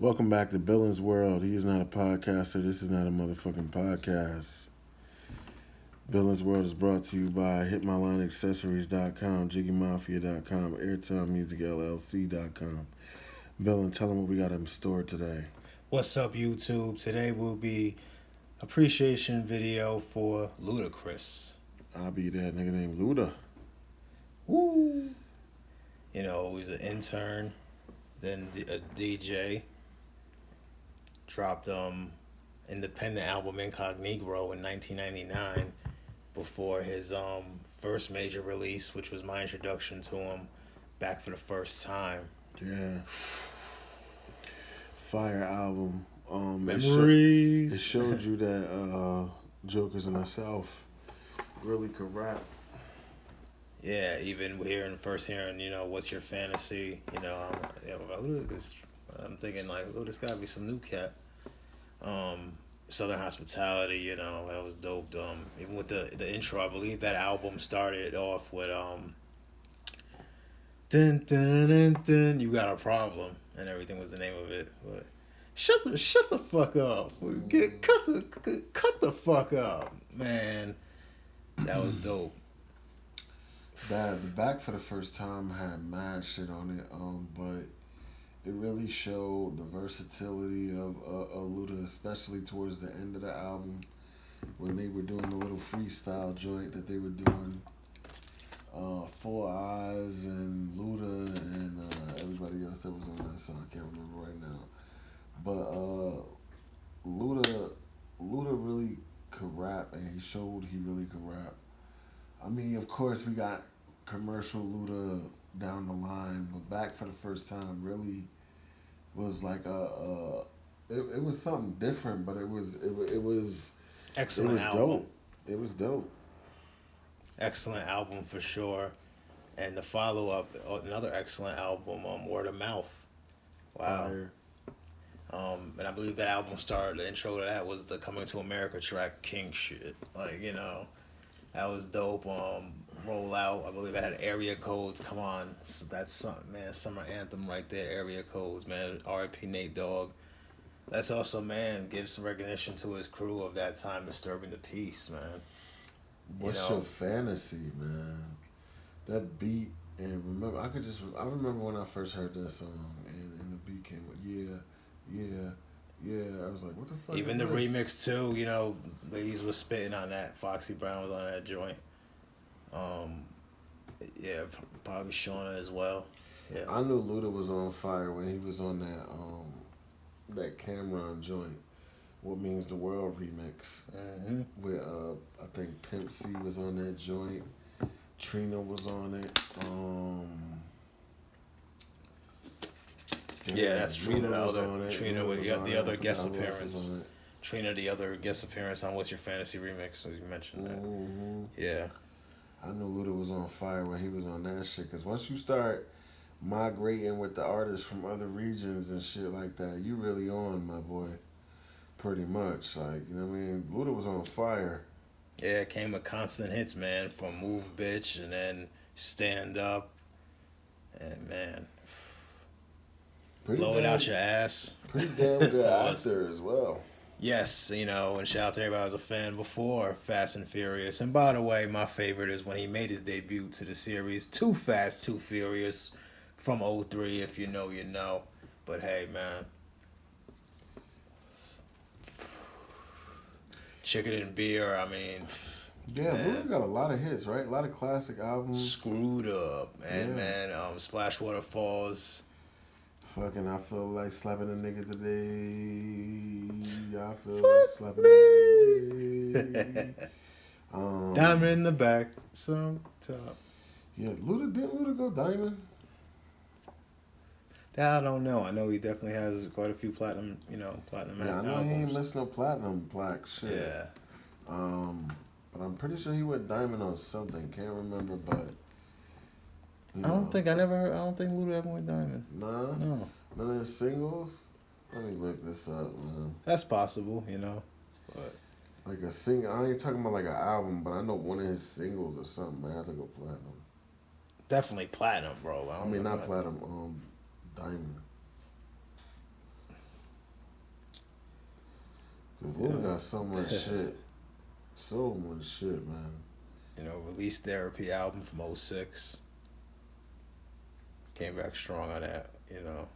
Welcome back to Billins World. He is not a podcaster. This is not a motherfucking podcast. Billins World is brought to you by HitMyLineAccessories.com, JiggyMafia.com, AIRTIMEMUSICLLC.com. Billin, tell them what we got in store today. What's up, YouTube? Today will be appreciation video for LUDACRIS. I'll be that nigga named Luda. Woo! You know, he was an intern, then a DJ. Dropped independent album Incognito in 1999 before his first major release, which was my introduction to him back for the first time. Yeah. Fire album. Memories. It showed you that Jokers in the South really could rap. Yeah, even hearing, what's your fantasy? I'm thinking like, oh, this gotta be some new cat. Southern Hospitality, that was dope. Even with the intro, I believe that album started off with dun, dun, dun, dun, you got a problem, and everything was the name of it. But shut the fuck up. Cut the fuck up, man. That was dope. The Back for the First Time had mad shit on it, but it really showed the versatility of Luda, especially towards the end of the album when they were doing the little freestyle joint that they were doing. Four Eyes and Luda and everybody else that was on that song, I can't remember right now. But Luda really could rap, and he showed he really could rap. I mean, of course, we got commercial Luda down the line, but Back for the First Time really was like it was something different, but it was Excellent album. Dope. It was dope. Excellent album for sure. And the follow up, another excellent album, Word of Mouth. Wow. Fire. And I believe that album started, the intro to that was the Coming to America track, King shit. That was dope. Roll Out, I believe it had area codes. Come on, that's something, man. Summer anthem right there. Area codes, man. R.I.P. Nate Dogg. That's also, man, give some recognition to his crew of that time, disturbing the peace, man. What's your fantasy, man? That beat, and remember, I remember when I first heard that song, and the beat came with yeah. I was like, what the fuck? Even the remix too, ladies was spitting on that. Foxy Brown was on that joint. Yeah, probably Shauna as well. Yeah. I knew Luda was on fire when he was on that Cameron joint, What Means the World remix. Mm-hmm. With I think Pimp C was on that joint. Trina was on it. Yeah, that's Trina. Trina with the other guest appearance. Trina, the other guest appearance on What's Your Fantasy remix. So you mentioned that. Mm-hmm. Yeah. I knew Luda was on fire when he was on that shit. Because once you start migrating with the artists from other regions and shit like that, you really on, my boy. Pretty much. Like, you know what I mean? Luda was on fire. Yeah, it came with constant hits, man. From Move Bitch and then Stand Up. And, man, Blow It Out Your Ass. Pretty damn good actor as well. Yes, and shout out to everybody who was a fan before Fast and Furious. And by the way, my favorite is when he made his debut to the series, Too Fast, Too Furious, from 03, if you know, you know. But hey, man. Chicken and Beer, I mean. Yeah, Luda got a lot of hits, right? A lot of classic albums. Screwed Up, and man, Splash Waterfalls. Fucking, I feel like slapping a nigga today. I feel like slapping a nigga today. Diamond in the back, some top. Yeah, didn't Luda go diamond? That I don't know. I know he definitely has quite a few platinum, platinum albums. Yeah, I know he ain't missed no platinum plaque shit. Yeah. But I'm pretty sure he went diamond on something. Can't remember, but. I don't think Luda ever went diamond. Nah? No. None of his singles? Let me look this up, man. That's possible, but like a single. I ain't talking about like an album, but I know one of his singles or something. I have to go platinum. Definitely platinum, bro. I mean, not platinum. Diamond. Cause Luda got so much shit. So much shit, man. You know, Release Therapy album from '06. Came back strong on that, you know.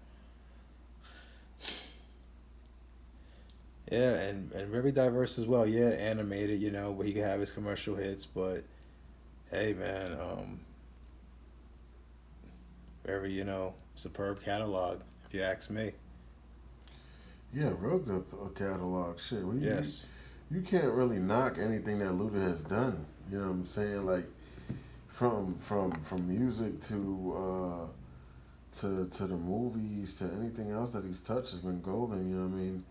Yeah, and very diverse as well. Yeah, animated, you know, where he could have his commercial hits, but hey, man, very, you know, superb catalog, if you ask me. Yeah, real good catalog. Shit, Yes. you can't really knock anything that Luda has done. You know what I'm saying? Like from music to the movies to anything else that he's touched has been golden. You know what I mean?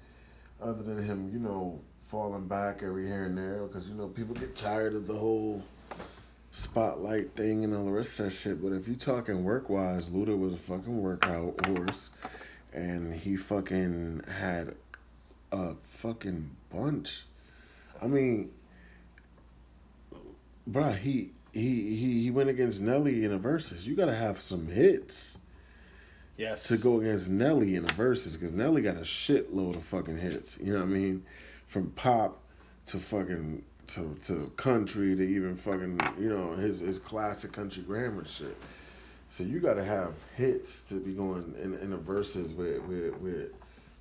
Other than him, you know, falling back every here and there because you know people get tired of the whole spotlight thing and all the rest of that shit. But if you talking work wise, Luda was a fucking workout horse, and he fucking had a fucking bunch. I mean, bruh, he went against Nelly in the verses. You gotta have some hits Yes. to go against Nelly in the verses because Nelly got a shitload of fucking hits. You know what I mean? From pop to fucking to country to even fucking you know his classic country grammar shit. So you got to have hits to be going in the verses with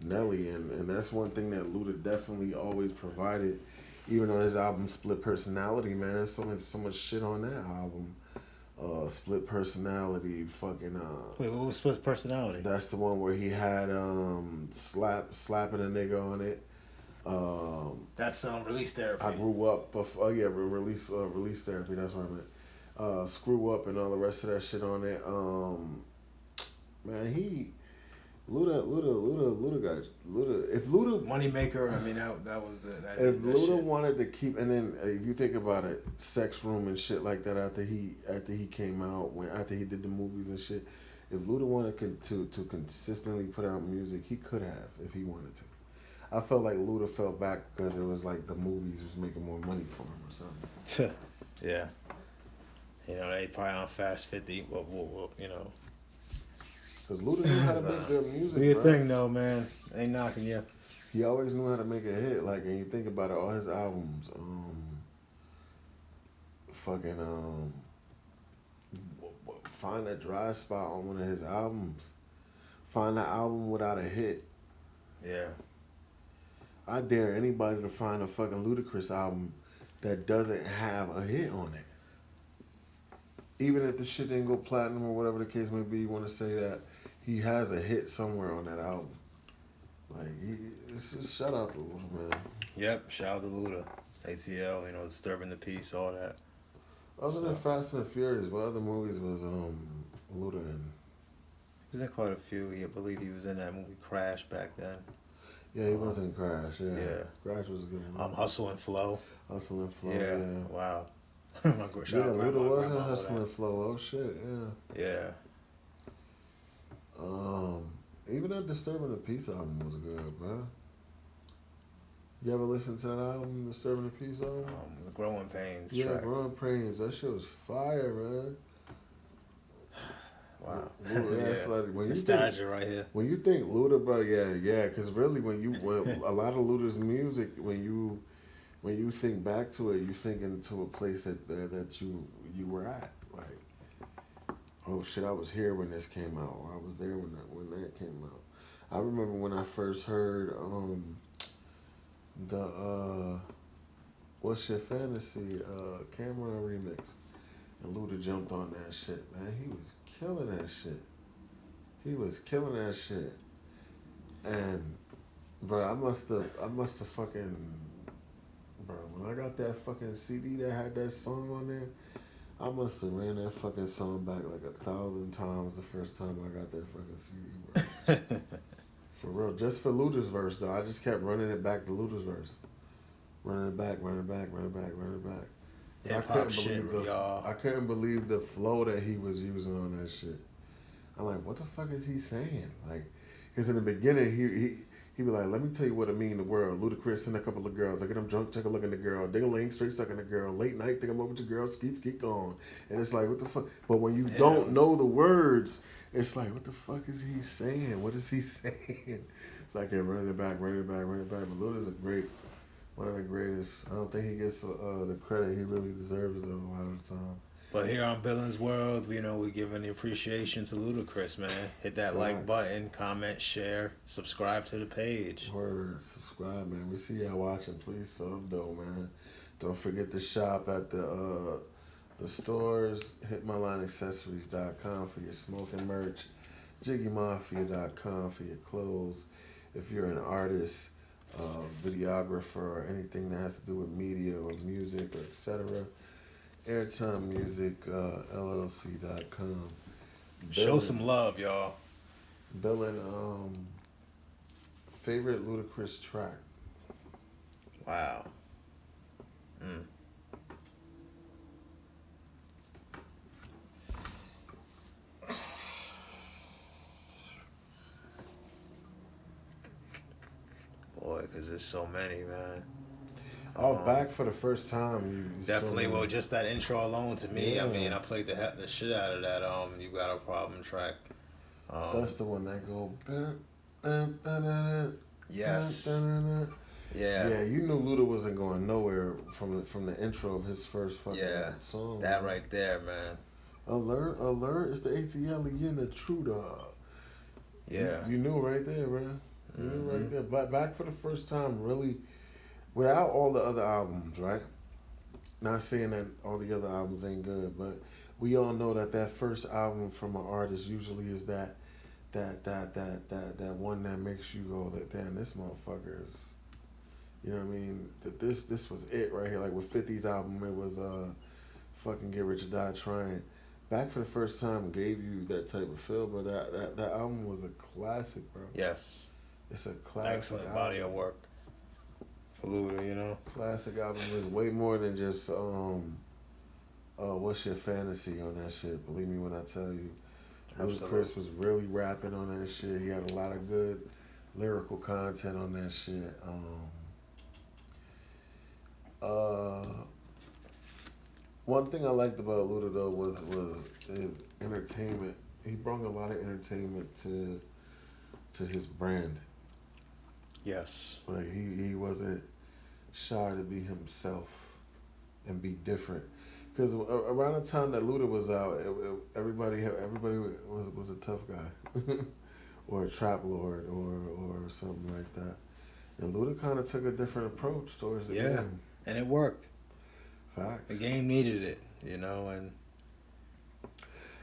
Nelly, and that's one thing that Luda definitely always provided. Even though his album Split Personality, man, there's so much shit on that album. Split Personality, fucking. Wait, what was Split Personality? That's the one where he had slapping a nigga on it. That's Release Therapy. I grew up before. Oh yeah, release therapy. That's what I meant. Screw Up and all the rest of that shit on it. Man, Luda got Luda. If Luda Moneymaker, I mean that was that. if that Luda shit. wanted to keep, and then if you think about it, Sex Room and shit like that after he came out after he did the movies and shit. If Luda wanted to consistently put out music, he could have if he wanted to. I felt like Luda fell back because it was like the movies was making more money for him or something. Yeah. You know, they probably on Fast 50, but you know. Because Luda knew how to make good music, Do your bro. thing, though, man. Ain't knocking you. He always knew how to make a hit. Like, and you think about it, all his albums, find a dry spot on one of his albums. Find an album without a hit. Yeah. I dare anybody to find a fucking Ludacris album that doesn't have a hit on it. Even if the shit didn't go platinum or whatever the case may be, you want to say that he has a hit somewhere on that album. Like, it's just shout out to Luda, man. Yep. Shout out to Luda. ATL, you know, Disturbing the Peace, all that. Other than Fast and the Furious, what other movies was Luda in? He was in quite a few. I believe he was in that movie Crash back then. Yeah, he was in Crash. Yeah. Yeah. Crash was a good one. Hustle and Flow. Hustle and Flow. Yeah. Yeah. Wow. Yeah, Luda was in Hustle and Flow. Oh shit. Yeah. Yeah. Even that Disturbing the Peace album was good, bro. You ever listen to that album, Disturbing the Peace album? The Growing Pains Yeah, track. Growing Pains. That shit was fire, man. Wow. Yeah, it's like when you Nostalgia think, right here. when you think Luda, bro, yeah, because really when a lot of Luda's music, when you think back to it, you think into a place that you were at, like, oh shit, I was here when this came out, or I was there when that came out. I remember when I first heard the What's Your Fantasy Cameron remix, and Luda jumped on that shit, man. He was killing that shit. And bro, I must have fucking, bro, when I got that fucking CD that had that song on there, I must have ran that fucking song back like 1,000 times the first time I got that fucking CD, bro. For real, just for Luda's verse though. I just kept running it back to Luda's verse. Running it back. Hip hop shit, y'all. I couldn't believe the flow that he was using on that shit. I'm like, what the fuck is he saying? Like, because in the beginning He be like, let me tell you what it mean in the world. Ludacris send a couple of girls. I get them drunk, take a look at the girl. Ding-a-ling, straight sucking the girl. Late night, think I'm over with your girl. Skeet, skeet, gone. And it's like, what the fuck? But when you don't know the words, it's like, what the fuck is he saying? What is he saying? It's like, yeah, running it back, running it back, running it back. But Luda's a great, one of the greatest. I don't think he gets the credit he really deserves, though, a lot of the time. But here on Billins World, we giving the appreciation to Ludacris, man. Hit that like button, comment, share, subscribe to the page. Word, subscribe, man. We see y'all watching. Please sub though, man. Don't forget to shop at the stores. HitMyLineAccessories.com for your smoking merch. JiggyMafia.com for your clothes. If you're an artist, videographer, or anything that has to do with media or music or etc. AIRTIMEMUSICLLC.com. Show some love, y'all. Billin, favorite Ludacris track. Wow. Boy, because there's so many, man. Oh, back for the first time. You Definitely. Well, just that intro alone to me. Yeah. I mean, I played the shit out of that. You Got a Problem track. That's the one that go. Yes. Yeah. Yeah, you knew Luda wasn't going nowhere from the intro of his first fucking song. That man. Right there, man. Alert! It's the ATL again, the true dog. Yeah. You knew right there, bro. You knew right there. But back for the first time, really. Without all the other albums, right? Not saying that all the other albums ain't good, but we all know that first album from an artist usually is that one that makes you go, like, damn, this motherfucker is, you know what I mean? That this was it right here. Like with 50's album, it was fucking Get Rich or Die Trying. Back for the first time gave you that type of feel, but that album was a classic, bro. Yes. It's a classic. Excellent body of work. Luda, you know. Classic album is way more than just what's your fantasy on that shit. Believe me when I tell you. Chris was really rapping on that shit. He had a lot of good lyrical content on that shit. One thing I liked about Luda though was his entertainment. He brought a lot of entertainment to his brand. Yes. Like he wasn't shy to be himself and be different. Because around the time that Luda was out, everybody was a tough guy, or a trap lord, or something like that. And Luda kind of took a different approach towards the game. And it worked. Facts. The game needed it, you know, and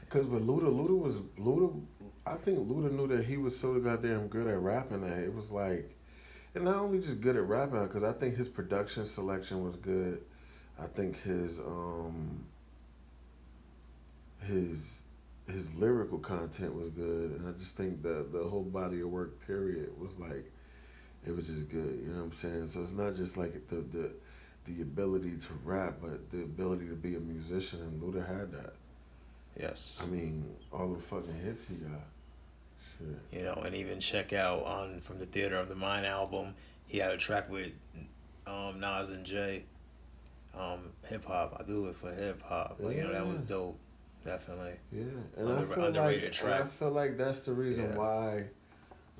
because with Luda, I think Luda knew that he was so goddamn good at rapping that it was like. And not only just good at rapping, because I think his production selection was good. I think his lyrical content was good, and I just think the whole body of work period was like, it was just good. You know what I'm saying? So it's not just like the ability to rap, but the ability to be a musician, and Luda had that. Yes. I mean, all the fucking hits he got. You know, and even check out from the Theater of the Mind album, he had a track with Nas and Jay. Hip hop, I do it for hip hop. Like, you know, that was dope, definitely. Yeah, and I feel like that's the reason why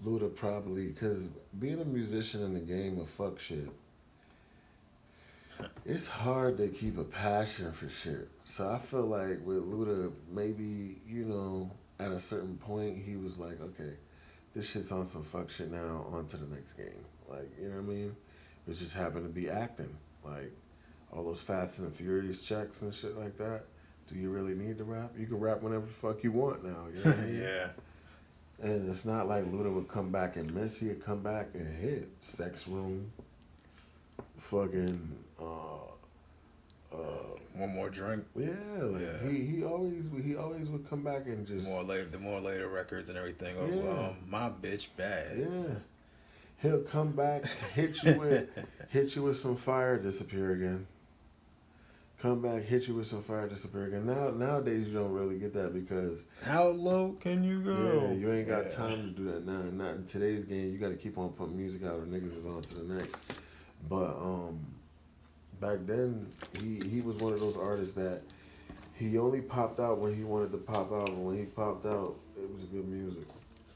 Luda probably, because being a musician in the game of fuck shit, it's hard to keep a passion for shit. So I feel like with Luda, maybe, you know, at a certain point, he was like, okay, this shit's on some fuck shit now, on to the next game. Like, you know what I mean? It just happened to be acting. Like, all those Fast and the Furious checks and shit like that. Do you really need to rap? You can rap whenever the fuck you want now. You know what I mean? Yeah. And it's not like Luda would come back and miss. He'd come back and hit. Sex Room. Fucking, One More Drink. Yeah, like he always would come back and just the more later records and everything. Oh, My Bitch Bad. Yeah, he'll come back, hit you with some fire, disappear again. come back, hit you with some fire, disappear again. Nowadays you don't really get that because How low can you go? yeah, you ain't got Yeah. time to do that now. Not in today's game. You got to keep on putting music out, or niggas is on to the next. But back then he was one of those artists that he only popped out when he wanted to pop out, and when he popped out, it was good music.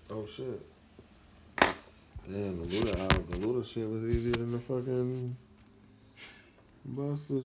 Oh shit! Damn, the Luda album, the Luda shit was easier than the fucking Buster